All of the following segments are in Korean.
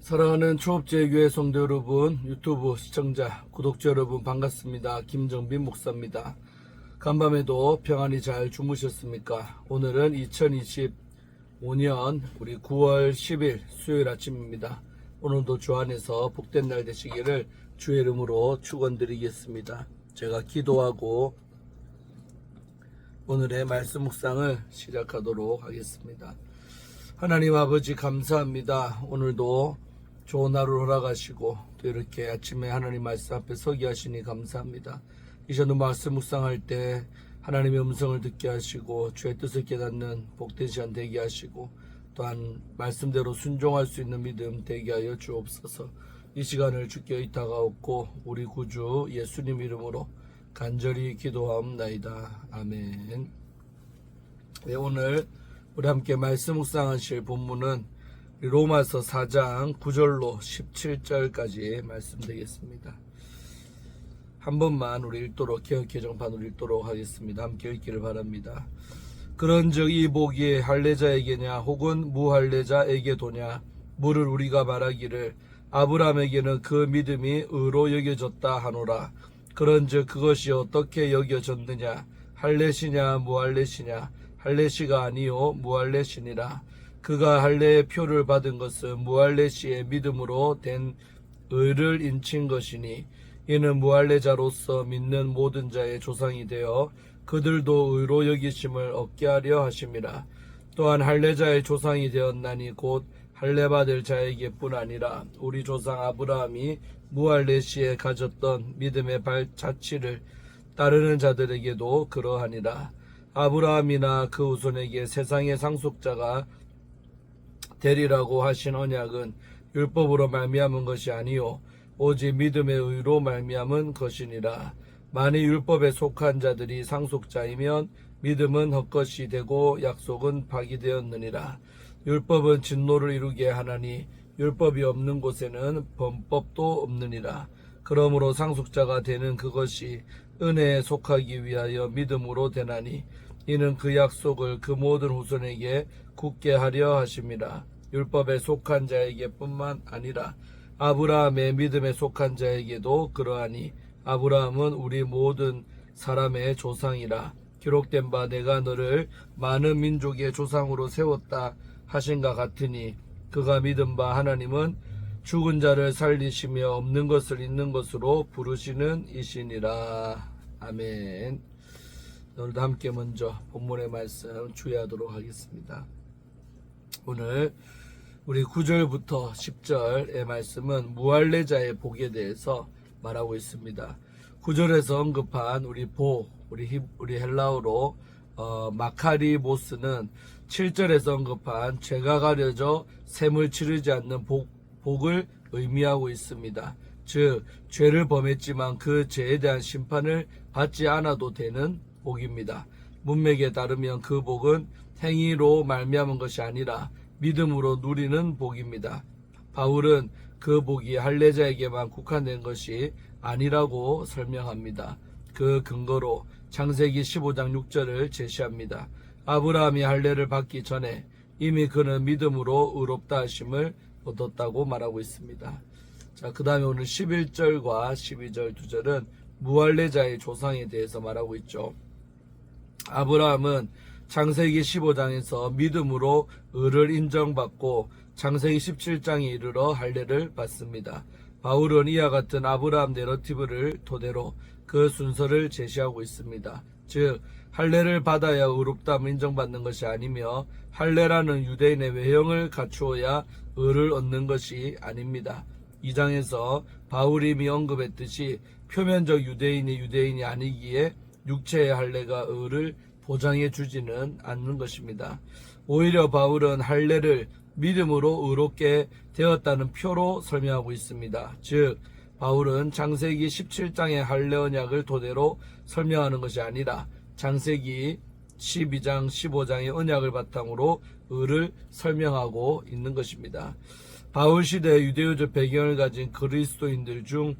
사랑하는 초업제교회 성도 여러분, 유튜브 시청자, 구독자 여러분 반갑습니다. 김정빈 목사입니다. 간밤에도 평안히 잘 주무셨습니까? 오늘은 2025년 우리 9월 10일 수요일 아침입니다. 오늘도 주 안에서 복된 날 되시기를 주의 이름으로 축원드리겠습니다. 제가 기도하고 오늘의 말씀 묵상을 시작하도록 하겠습니다. 하나님 아버지 감사합니다. 오늘도 좋은 하루 허락하시고 또 이렇게 아침에 하나님 말씀 앞에 서게 하시니 감사합니다. 이전도 말씀 묵상할 때 하나님의 음성을 듣게 하시고 주의 뜻을 깨닫는 복된 시간 되게 하시고 또한 말씀대로 순종할 수 있는 믿음 되게 하여 주옵소서. 이 시간을 주께 의탁하옵고 우리 구주 예수님 이름으로 간절히 기도하옵나이다. 아멘. 네, 오늘 우리 함께 말씀 묵상하실 본문은 로마서 4장 9절로 17절까지 말씀드리겠습니다. 한 번만 우리 읽도록 개역 개정판으로 읽도록 하겠습니다. 함께 읽기를 바랍니다. 그런즉 이 복이 할례자에게냐 혹은 무할례자에게도냐 무를 우리가 말하기를 아브라함에게는 그 믿음이 의로 여겨졌다 하노라. 그런즉 그것이 어떻게 여겨졌느냐 할례시냐 무할례시냐 할례시가 아니요 무할례시니라. 그가 할례의 표를 받은 것은 무할례시의 믿음으로 된 의를 인친 것이니 이는 무할례자로서 믿는 모든 자의 조상이 되어 그들도 의로 여기심을 얻게 하려 하심이라. 또한 할례자의 조상이 되었나니 곧 할례받을 자에게뿐 아니라 우리 조상 아브라함이 무할례시에 가졌던 믿음의 발자취를 따르는 자들에게도 그러하니라. 아브라함이나 그 후손에게 세상의 상속자가 되리라고 하신 언약은 율법으로 말미암은 것이 아니요 오직 믿음의 의로 말미암은 것이니라. 만일 율법에 속한 자들이 상속자이면 믿음은 헛것이 되고 약속은 파기되었느니라. 율법은 진노를 이루게 하나니 율법이 없는 곳에는 범법도 없느니라. 그러므로 상속자가 되는 그것이 은혜에 속하기 위하여 믿음으로 되나니 이는 그 약속을 그 모든 후손에게 굳게 하려 하심이라. 율법에 속한 자에게 뿐만 아니라 아브라함의 믿음에 속한 자에게도 그러하니 아브라함은 우리 모든 사람의 조상이라. 기록된 바 내가 너를 많은 민족의 조상으로 세웠다 하신가 같으니 그가 믿은 바 하나님은 죽은 자를 살리시며 없는 것을 있는 것으로 부르시는 이시니라. 아멘. 오늘도 함께 먼저 본문의 말씀 주의하도록 하겠습니다. 오늘 우리 9절부터 10절의 말씀은 무할례자의 복에 대해서 말하고 있습니다. 9절에서 언급한 우리 헬라어로 마카리모스는 7절에서 언급한 죄가 가려져 셈을 치르지 않는 복을 의미하고 있습니다. 즉 죄를 범했지만 그 죄에 대한 심판을 받지 않아도 되는 복입니다. 문맥에 따르면 그 복은 행위로 말미암은 것이 아니라 믿음으로 누리는 복입니다. 바울은 그 복이 할례자에게만 국한된 것이 아니라고 설명합니다. 그 근거로 창세기 15장 6절을 제시합니다. 아브라함이 할례를 받기 전에 이미 그는 믿음으로 의롭다 하심을 얻었다고 말하고 있습니다. 자, 그 다음에 오늘 11절과 12절 두 절은 무할례자의 조상에 대해서 말하고 있죠. 아브라함은 창세기 15장에서 믿음으로 의를 인정받고 창세기 17장에 이르러 할례를 받습니다. 바울은 이와 같은 아브라함 내러티브를 토대로 그 순서를 제시하고 있습니다. 즉 할례를 받아야 의롭다함을 인정받는 것이 아니며 할례라는 유대인의 외형을 갖추어야 의를 얻는 것이 아닙니다. 2장에서 바울이 이미 언급했듯이 표면적 유대인이 유대인이 아니기에 육체의 할례가 의를 보장해 주지는 않는 것입니다. 오히려 바울은 할례를 믿음으로 의롭게 되었다는 표로 설명하고 있습니다. 즉 바울은 창세기 17장의 할례 언약을 토대로 설명하는 것이 아니라 창세기 12장 15장의 언약을 바탕으로 의를 설명하고 있는 것입니다. 바울 시대의 유대교적 배경을 가진 그리스도인들 중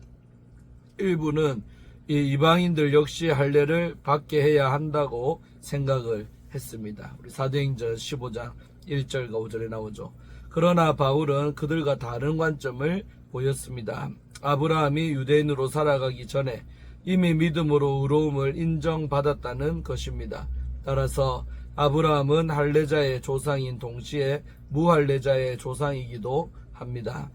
일부는 이 이방인들 역시 할례를 받게 해야 한다고 생각을 했습니다. 우리 사도행전 15장 1절과 5절에 나오죠. 그러나 바울은 그들과 다른 관점을 보였습니다. 아브라함이 유대인으로 살아가기 전에 이미 믿음으로 의로움을 인정받았다는 것입니다. 따라서 아브라함은 할례자의 조상인 동시에 무할례자의 조상이기도 합니다.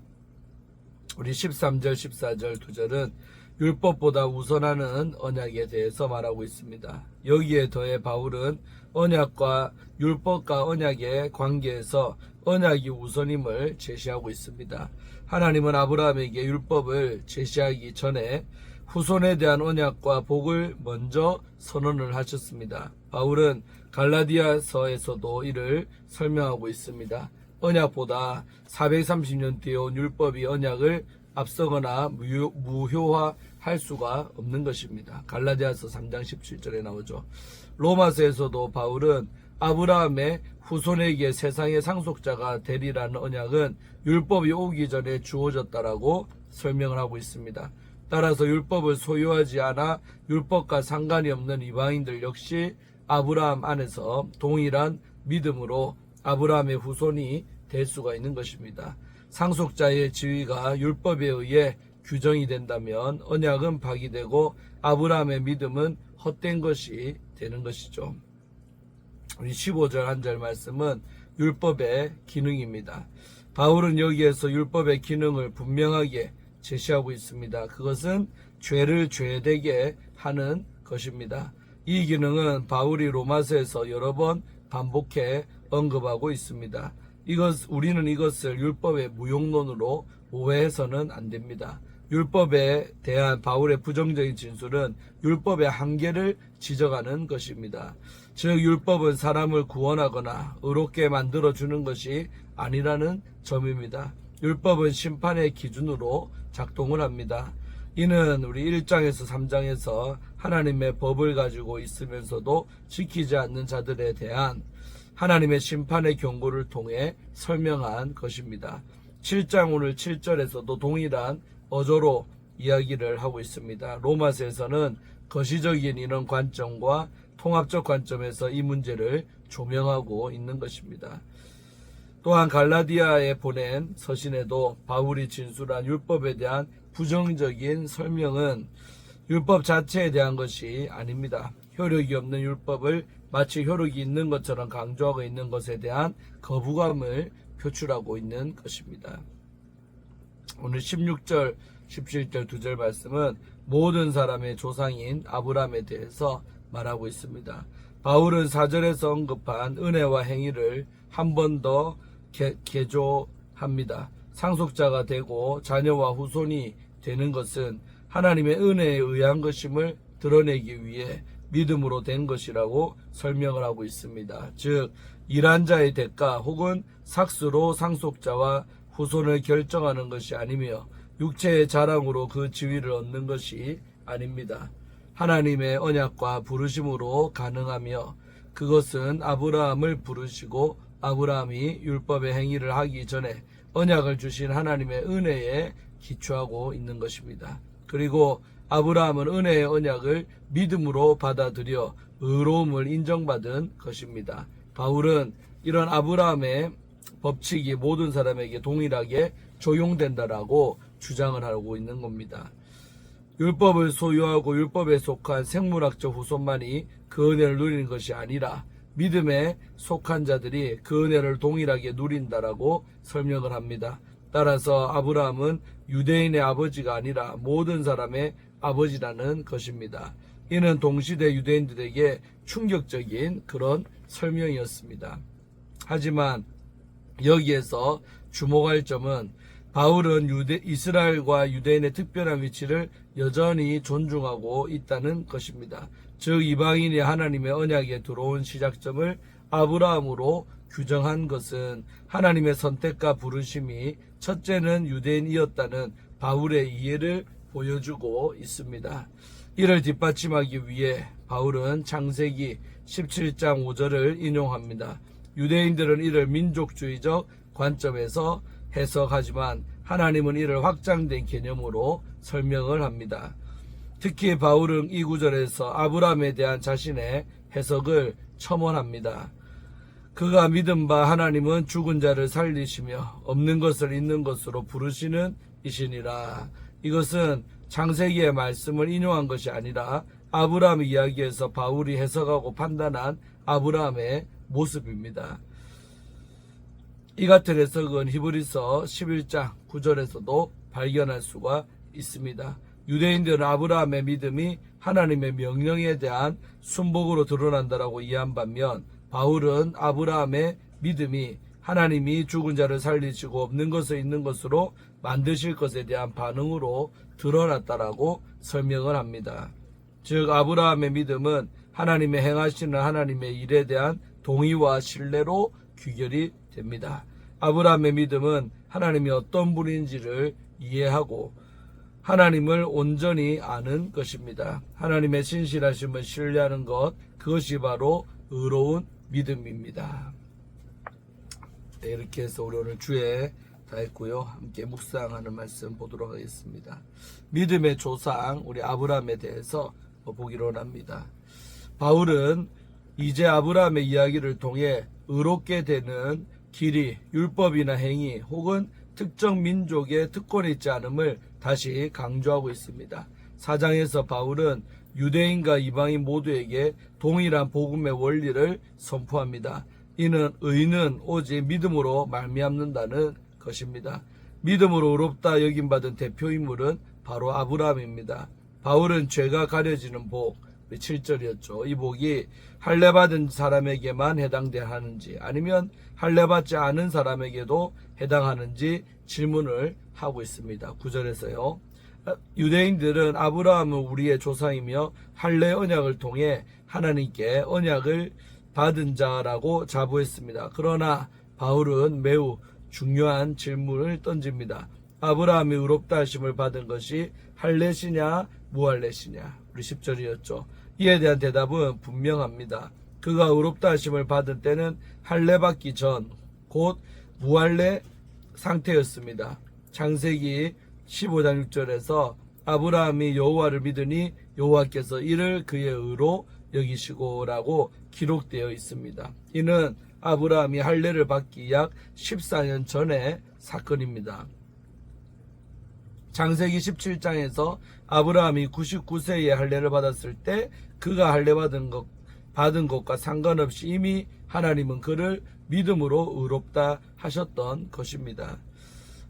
우리 13절, 14절, 2절은 율법보다 우선하는 언약에 대해서 말하고 있습니다. 여기에 더해 바울은 언약과 율법과 언약의 관계에서 언약이 우선임을 제시하고 있습니다. 하나님은 아브라함에게 율법을 제시하기 전에 후손에 대한 언약과 복을 먼저 선언을 하셨습니다. 바울은 갈라디아서에서도 이를 설명하고 있습니다. 언약보다 430년 뒤에 온 율법이 언약을 앞서거나 무효화할 수가 없는 것입니다. 갈라디아서 3장 17절에 나오죠. 로마서에서도 바울은 아브라함의 후손에게 세상의 상속자가 되리라는 언약은 율법이 오기 전에 주어졌다라고 설명을 하고 있습니다. 따라서 율법을 소유하지 않아 율법과 상관이 없는 이방인들 역시 아브라함 안에서 동일한 믿음으로 아브라함의 후손이 될 수가 있는 것입니다. 상속자의 지위가 율법에 의해 규정이 된다면 언약은 파기되고 아브라함의 믿음은 헛된 것이 되는 것이죠. 우리 15절 한 절 말씀은 율법의 기능입니다. 바울은 여기에서 율법의 기능을 분명하게 제시하고 있습니다. 그것은 죄를 죄되게 하는 것입니다. 이 기능은 바울이 로마서에서 여러 번 반복해 언급하고 있습니다. 우리는 이것을 율법의 무용론으로 오해해서는 안 됩니다. 율법에 대한 바울의 부정적인 진술은 율법의 한계를 지적하는 것입니다. 즉 율법은 사람을 구원하거나 의롭게 만들어주는 것이 아니라는 점입니다. 율법은 심판의 기준으로 작동을 합니다. 이는 우리 1장에서 3장에서 하나님의 법을 가지고 있으면서도 지키지 않는 자들에 대한 하나님의 심판의 경고를 통해 설명한 것입니다. 7장 오늘 7절에서도 동일한 어조로 이야기를 하고 있습니다. 로마서에서는 거시적인 이런 관점과 통합적 관점에서 이 문제를 조명하고 있는 것입니다. 또한 갈라디아에 보낸 서신에도 바울이 진술한 율법에 대한 부정적인 설명은 율법 자체에 대한 것이 아닙니다. 효력이 없는 율법을 마치 효력이 있는 것처럼 강조하고 있는 것에 대한 거부감을 표출하고 있는 것입니다. 오늘 16절, 17절 2절 말씀은 모든 사람의 조상인 아브라함에 대해서 말하고 있습니다. 바울은 4절에서 언급한 은혜와 행위를 한 번 더 개조합니다. 상속자가 되고 자녀와 후손이 되는 것은 하나님의 은혜에 의한 것임을 드러내기 위해 믿음으로 된 것이라고 설명을 하고 있습니다. 즉 일한 자의 대가 혹은 삭수로 상속자와 후손을 결정하는 것이 아니며 육체의 자랑으로 그 지위를 얻는 것이 아닙니다. 하나님의 언약과 부르심으로 가능하며 그것은 아브라함을 부르시고 아브라함이 율법의 행위를 하기 전에 언약을 주신 하나님의 은혜에 기초하고 있는 것입니다. 그리고 아브라함은 은혜의 언약을 믿음으로 받아들여 의로움을 인정받은 것입니다. 바울은 이런 아브라함의 법칙이 모든 사람에게 동일하게 적용된다라고 주장을 하고 있는 겁니다. 율법을 소유하고 율법에 속한 생물학적 후손만이 그 은혜를 누리는 것이 아니라 믿음에 속한 자들이 그 은혜를 동일하게 누린다라고 설명을 합니다. 따라서 아브라함은 유대인의 아버지가 아니라 모든 사람의 아버지라는 것입니다. 이는 동시대 유대인들에게 충격적인 그런 설명이었습니다. 하지만 여기에서 주목할 점은 바울은 이스라엘과 유대인의 특별한 위치를 여전히 존중하고 있다는 것입니다. 즉 이방인이 하나님의 언약에 들어온 시작점을 아브라함으로 규정한 것은 하나님의 선택과 부르심이 첫째는 유대인이었다는 바울의 이해를 보여주고 있습니다. 이를 뒷받침하기 위해 바울은 창세기 17장 5절을 인용합니다. 유대인들은 이를 민족주의적 관점에서 해석하지만 하나님은 이를 확장된 개념으로 설명을 합니다. 특히 바울은 이 구절에서 아브라함에 대한 자신의 해석을 첨언합니다. 그가 믿은 바 하나님은 죽은 자를 살리시며 없는 것을 있는 것으로 부르시는 이시니라. 이것은 창세기의 말씀을 인용한 것이 아니라 아브라함의 이야기에서 바울이 해석하고 판단한 아브라함의 모습입니다. 이 같은 해석은 히브리서 11장 9절에서도 발견할 수가 있습니다. 유대인들은 아브라함의 믿음이 하나님의 명령에 대한 순복으로 드러난다라고 이해한 반면 바울은 아브라함의 믿음이 하나님이 죽은 자를 살리시고 없는 것을 있는 것으로 만드실 것에 대한 반응으로 드러났다라고 설명을 합니다. 즉 아브라함의 믿음은 하나님의 행하시는 하나님의 일에 대한 동의와 신뢰로 귀결이 됩니다. 아브라함의 믿음은 하나님이 어떤 분인지를 이해하고 하나님을 온전히 아는 것입니다. 하나님의 신실하심을 신뢰하는 것, 그것이 바로 의로운 믿음입니다. 네, 이렇게 해서 우리 오늘 주에 다 했고요. 함께 묵상하는 말씀 보도록 하겠습니다. 믿음의 조상 우리 아브라함에 대해서 보기로 합니다. 바울은 이제 아브라함의 이야기를 통해 의롭게 되는 길이 율법이나 행위 혹은 특정 민족의 특권에 있지 않음을 다시 강조하고 있습니다. 4장에서 바울은 유대인과 이방인 모두에게 동일한 복음의 원리를 선포합니다. 이는 의는 오직 믿음으로 말미암는다는 것입니다. 믿음으로 의롭다 여김받은 대표인물은 바로 아브라함입니다. 바울은 죄가 가려지는 복, 7절이었죠. 이 복이 할례받은 사람에게만 해당되는지 아니면 할례받지 않은 사람에게도 해당하는지 질문을 하고 있습니다. 9절에서요. 유대인들은 아브라함은 우리의 조상이며 할례 언약을 통해 하나님께 언약을 받은 자라고 자부했습니다. 그러나 바울은 매우 중요한 질문을 던집니다. 아브라함이 의롭다 하심을 받은 것이 할례시냐 무할례시냐. 우리 10절이었죠. 이에 대한 대답은 분명합니다. 그가 의롭다 하심을 받은 때는 할례 받기 전 곧 무할례 상태였습니다. 창세기 15장 6절에서 아브라함이 여호와를 믿으니 여호와께서 이를 그의 의로 여기시고라고 기록되어 있습니다. 이는 아브라함이 할례를 받기 약 14년 전의 사건입니다. 창세기 17장에서 아브라함이 99세에 할례를 받았을 때 그가 할례 받은 것과 상관없이 이미 하나님은 그를 믿음으로 의롭다 하셨던 것입니다.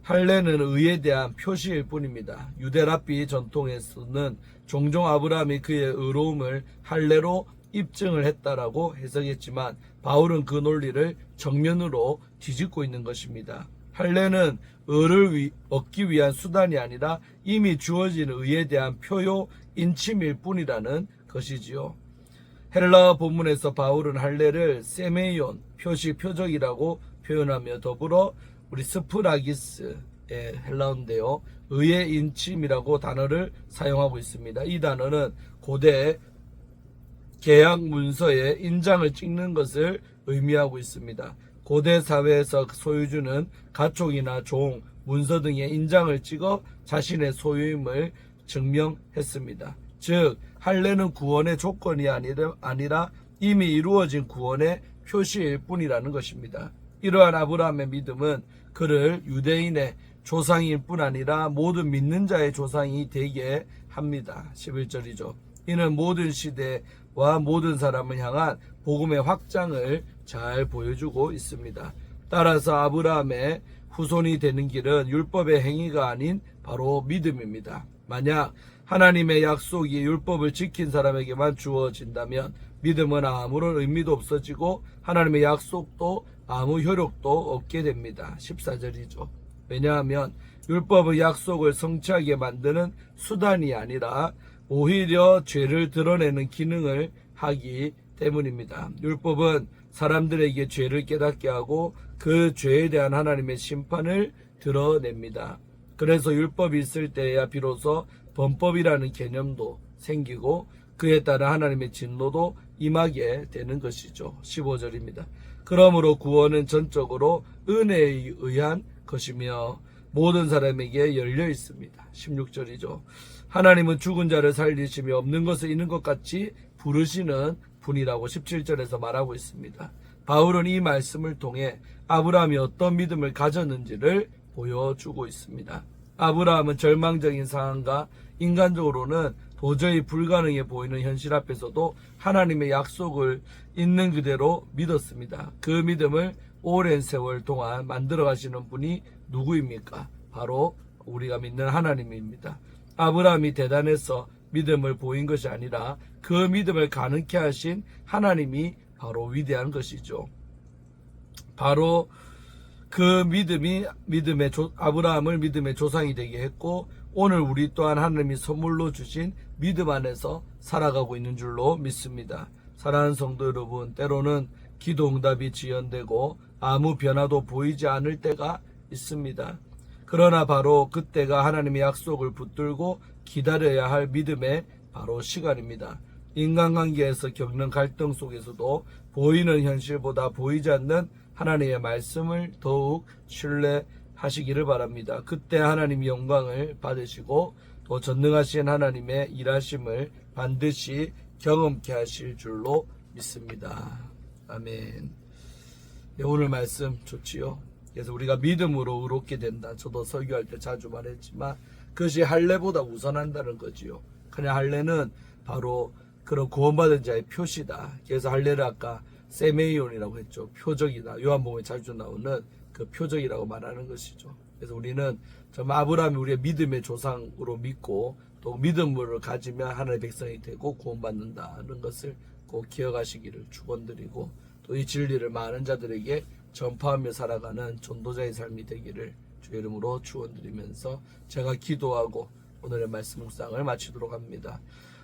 할례는 의에 대한 표시일 뿐입니다. 유대 랍비 전통에서는 종종 아브라함이 그의 의로움을 할례로 입증을 했다라고 해석했지만 바울은 그 논리를 정면으로 뒤집고 있는 것입니다. 할례는 의를 얻기 위한 수단이 아니라 이미 주어진 의에 대한 표요 인침일 뿐이라는 것이지요. 헬라어 본문에서 바울은 할례를 세메이온, 표시, 표적이라고 표현하며 더불어 우리 스프라기스의 헬라어인데요. 의의 인침이라고 단어를 사용하고 있습니다. 이 단어는 고대 계약 문서에 인장을 찍는 것을 의미하고 있습니다. 고대 사회에서 소유주는 가족이나 종, 문서 등에 인장을 찍어 자신의 소유임을 증명했습니다. 즉 할례는 구원의 조건이 아니라 이미 이루어진 구원의 표시일 뿐이라는 것입니다. 이러한 아브라함의 믿음은 그를 유대인의 조상일 뿐 아니라 모든 믿는 자의 조상이 되게 합니다. 11절이죠. 이는 모든 시대와 모든 사람을 향한 복음의 확장을 잘 보여주고 있습니다. 따라서 아브라함의 후손이 되는 길은 율법의 행위가 아닌 바로 믿음입니다. 만약 하나님의 약속이 율법을 지킨 사람에게만 주어진다면 믿음은 아무런 의미도 없어지고 하나님의 약속도 아무 효력도 없게 됩니다. 14절이죠. 왜냐하면 율법은 약속을 성취하게 만드는 수단이 아니라 오히려 죄를 드러내는 기능을 하기 때문입니다. 율법은 사람들에게 죄를 깨닫게 하고 그 죄에 대한 하나님의 심판을 드러냅니다. 그래서 율법이 있을 때야 비로소 범법이라는 개념도 생기고 그에 따라 하나님의 진노도 임하게 되는 것이죠. 15절입니다. 그러므로 구원은 전적으로 은혜에 의한 것이며 모든 사람에게 열려 있습니다. 16절이죠. 하나님은 죽은 자를 살리시며 없는 것을 있는 것 같이 부르시는 분이라고 17절에서 말하고 있습니다. 바울은 이 말씀을 통해 아브라함이 어떤 믿음을 가졌는지를 보여주고 있습니다. 아브라함은 절망적인 상황과 인간적으로는 도저히 불가능해 보이는 현실 앞에서도 하나님의 약속을 있는 그대로 믿었습니다. 그 믿음을 오랜 세월 동안 만들어 가시는 분이 누구입니까? 바로 우리가 믿는 하나님입니다. 아브라함이 대단해서 믿음을 보인 것이 아니라 그 믿음을 가능케 하신 하나님이 바로 위대한 것이죠. 바로 그 믿음이 아브라함을 믿음의 조상이 되게 했고, 오늘 우리 또한 하나님이 선물로 주신 믿음 안에서 살아가고 있는 줄로 믿습니다. 사랑하는 성도 여러분, 때로는 기도 응답이 지연되고 아무 변화도 보이지 않을 때가 있습니다. 그러나 바로 그때가 하나님의 약속을 붙들고 기다려야 할 믿음의 바로 시간입니다. 인간관계에서 겪는 갈등 속에서도 보이는 현실보다 보이지 않는 하나님의 말씀을 더욱 신뢰하시기를 바랍니다. 그때 하나님이 영광을 받으시고 또 전능하신 하나님의 일하심을 반드시 경험케 하실 줄로 믿습니다. 아멘. 오늘 말씀 좋지요. 그래서 우리가 믿음으로 의롭게 된다. 저도 설교할 때 자주 말했지만 그것이 할례보다 우선한다는 거지요. 그냥 할례는 바로 그런 구원받은 자의 표시다. 그래서 할례를 아까 세메이온이라고 했죠. 표적이다. 요한복음에 자주 나오는 그 표적이라고 말하는 것이죠. 그래서 우리는 정말 아브라함이 우리의 믿음의 조상으로 믿고 또 믿음을 가지면 하나님의 백성이 되고 구원받는다는 것을 꼭 기억하시기를 축원드리고 또 이 진리를 많은 자들에게 전파하며 살아가는 전도자의 삶이 되기를 주의 이름으로 축원드리면서 제가 기도하고 오늘의 말씀 묵상을 마치도록 합니다.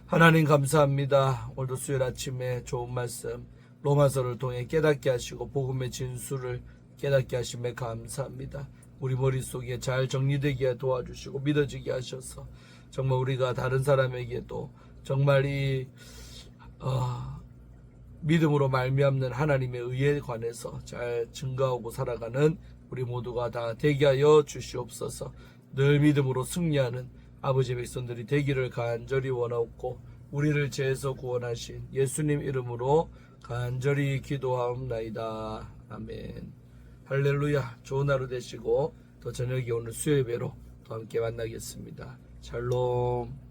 하나님 감사합니다. 오늘도 수요일 아침에 좋은 말씀 로마서를 통해 깨닫게 하시고 복음의 진수를 깨닫게 하심에 감사합니다. 우리 머릿속에 잘 정리되게 도와주시고 믿어지게 하셔서 정말 우리가 다른 사람에게도 정말 이 믿음으로 말미암는 하나님의 의에 관해서 잘 증거하고 살아가는 우리 모두가 다 되게 하여 주시옵소서. 늘 믿음으로 승리하는 아버지의 백성들이 되기를 간절히 원하옵고 우리를 죄에서 구원하신 예수님 이름으로 간절히 기도하옵나이다. 아멘. 할렐루야. 좋은 하루 되시고 또 저녁에 오늘 수요예배로 또 함께 만나겠습니다. 샬롬.